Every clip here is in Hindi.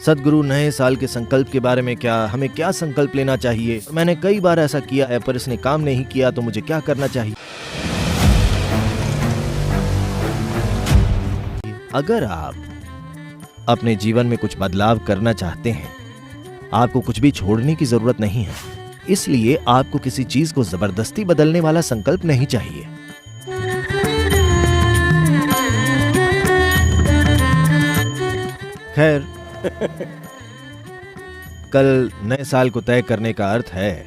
सदगुरु नए साल के संकल्प के बारे में हमें क्या संकल्प लेना चाहिए। मैंने कई बार ऐसा किया है पर इसने काम नहीं किया तो मुझे क्या करना चाहिए। अगर आप अपने जीवन में कुछ बदलाव करना चाहते हैं, आपको कुछ भी छोड़ने की जरूरत नहीं है, इसलिए आपको किसी चीज को जबरदस्ती बदलने वाला संकल्प नहीं चाहिए। खैर, कल नए साल को तय करने का अर्थ है,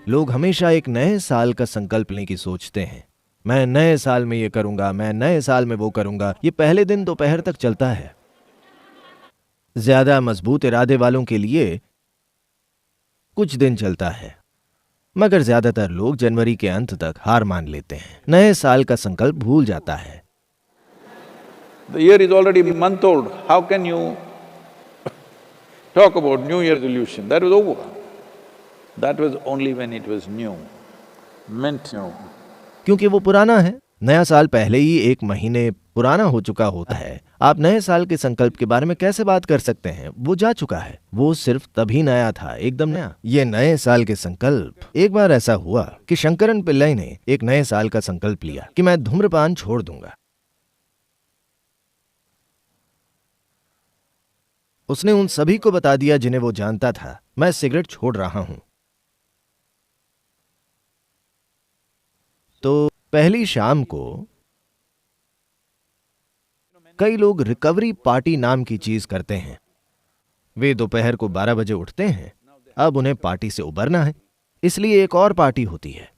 लोग हमेशा एक नए साल का संकल्प लेने की सोचते हैं। मैं नए साल में ये करूंगा, मैं नए साल में वो करूंगा। ये पहले दिन दोपहर तक चलता है। ज्यादा मजबूत इरादे वालों के लिए कुछ दिन चलता है, मगर ज्यादातर लोग जनवरी के अंत तक हार मान लेते हैं, नए साल का संकल्प भूल जाता है। The year is already a month old. How can you talk about New Year resolution? That was over. That was only when it was new, meant new. क्योंकि वो पुराना है। नया साल पहले ही एक महीने पुराना हो चुका होता है। आप नए साल के संकल्प के बारे में कैसे बात कर सकते हैं? वो जा चुका है, वो सिर्फ तभी नया था, एकदम नया। ये नए साल के संकल्प। एक बार ऐसा हुआ कि शंकरन पिल्लाई ने एक नए साल का संकल्प लिया कि मैं धूम्रपान छोड़ दूंगा। उसने उन सभी को बता दिया जिन्हें वो जानता था, मैं सिगरेट छोड़ रहा हूं। तो पहली शाम को कई लोग रिकवरी पार्टी नाम की चीज करते हैं। वे दोपहर को 12 बजे उठते हैं, अब उन्हें पार्टी से उबरना है, इसलिए एक और पार्टी होती है।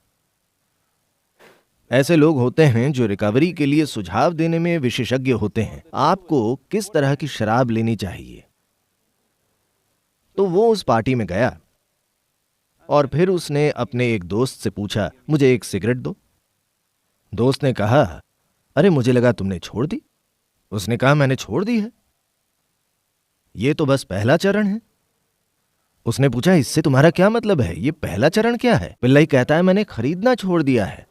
ऐसे लोग होते हैं जो रिकवरी के लिए सुझाव देने में विशेषज्ञ होते हैं। आपको किस तरह की शराब लेनी चाहिए? तो वो उस पार्टी में गया और फिर उसने अपने एक दोस्त से पूछा, मुझे एक सिगरेट दो। दोस्त ने कहा, अरे मुझे लगा तुमने छोड़ दी। उसने कहा, मैंने छोड़ दी है, ये तो बस पहला चरण है। उसने पूछा, इससे तुम्हारा क्या मतलब है? ये पहला चरण क्या है? पिल्लाई कहता है, मैंने खरीदना छोड़ दिया है।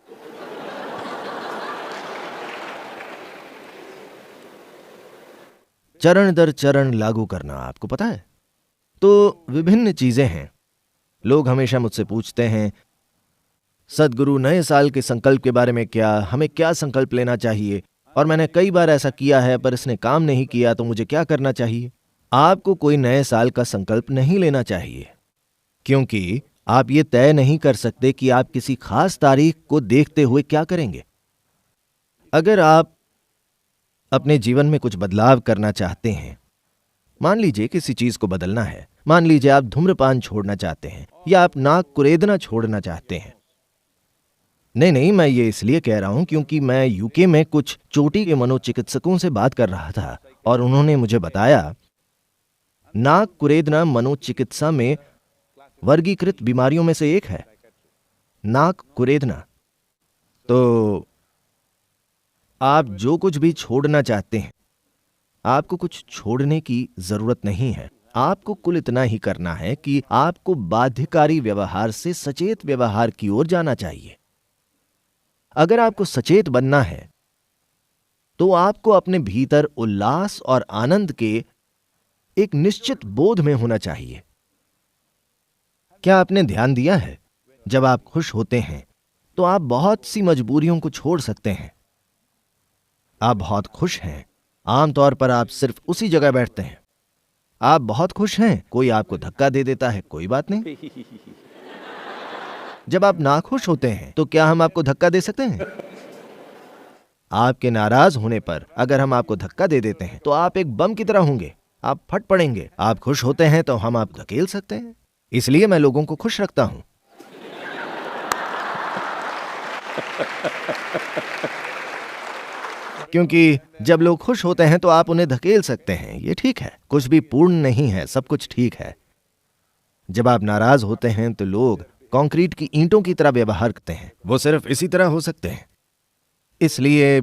चरण दर चरण लागू करना, आपको पता है। तो विभिन्न चीजें हैं। लोग हमेशा मुझसे पूछते हैं, सदगुरु नए साल के संकल्प के बारे में हमें क्या संकल्प लेना चाहिए, और मैंने कई बार ऐसा किया है पर इसने काम नहीं किया तो मुझे क्या करना चाहिए। आपको कोई नए साल का संकल्प नहीं लेना चाहिए, क्योंकि आप ये तय नहीं कर सकते कि आप किसी खास तारीख को देखते हुए क्या करेंगे। अगर आप अपने जीवन में कुछ बदलाव करना चाहते हैं, मान लीजिए किसी चीज को बदलना है, मान लीजिए आप धूम्रपान छोड़ना चाहते हैं या आप नाक कुरेदना छोड़ना चाहते हैं। नहीं, मैं ये इसलिए कह रहा हूं क्योंकि मैं यूके में कुछ चोटी के मनोचिकित्सकों से बात कर रहा था और उन्होंने मुझे बताया, नाक कुरेदना मनोचिकित्सा में वर्गीकृत बीमारियों में से एक है, नाक कुरेदना। तो आप जो कुछ भी छोड़ना चाहते हैं, आपको कुछ छोड़ने की जरूरत नहीं है। आपको कुल इतना ही करना है कि आपको बाध्यकारी व्यवहार से सचेत व्यवहार की ओर जाना चाहिए। अगर आपको सचेत बनना है तो आपको अपने भीतर उल्लास और आनंद के एक निश्चित बोध में होना चाहिए। क्या आपने ध्यान दिया है, जब आप खुश होते हैं तो आप बहुत सी मजबूरियों को छोड़ सकते हैं। आप बहुत खुश हैं, आमतौर पर आप सिर्फ उसी जगह बैठते हैं। आप बहुत खुश हैं, कोई आपको धक्का दे देता है, कोई बात नहीं। जब आप नाखुश होते हैं तो क्या हम आपको धक्का दे सकते हैं? आपके नाराज होने पर अगर हम आपको धक्का दे देते हैं तो आप एक बम की तरह होंगे, आप फट पड़ेंगे। आप खुश होते हैं तो हम आप धकेल सकते हैं। इसलिए मैं लोगों को खुश रखता हूं। क्योंकि जब लोग खुश होते हैं तो आप उन्हें धकेल सकते हैं, ये ठीक है। कुछ भी पूर्ण नहीं है, सब कुछ ठीक है। जब आप नाराज होते हैं तो लोग कंक्रीट की ईंटों की तरह व्यवहार करते हैं, वो सिर्फ इसी तरह हो सकते हैं। इसलिए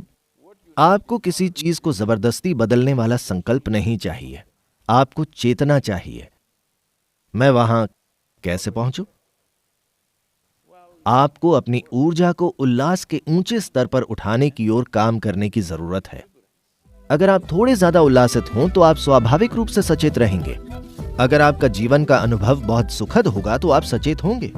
आपको किसी चीज को जबरदस्ती बदलने वाला संकल्प नहीं चाहिए, आपको चेतना चाहिए। मैं वहां कैसे पहुंचूं? आपको अपनी ऊर्जा को उल्लास के ऊंचे स्तर पर उठाने की ओर काम करने की जरूरत है। अगर आप थोड़े ज्यादा उल्लासित हों तो आप स्वाभाविक रूप से सचेत रहेंगे। अगर आपका जीवन का अनुभव बहुत सुखद होगा तो आप सचेत होंगे।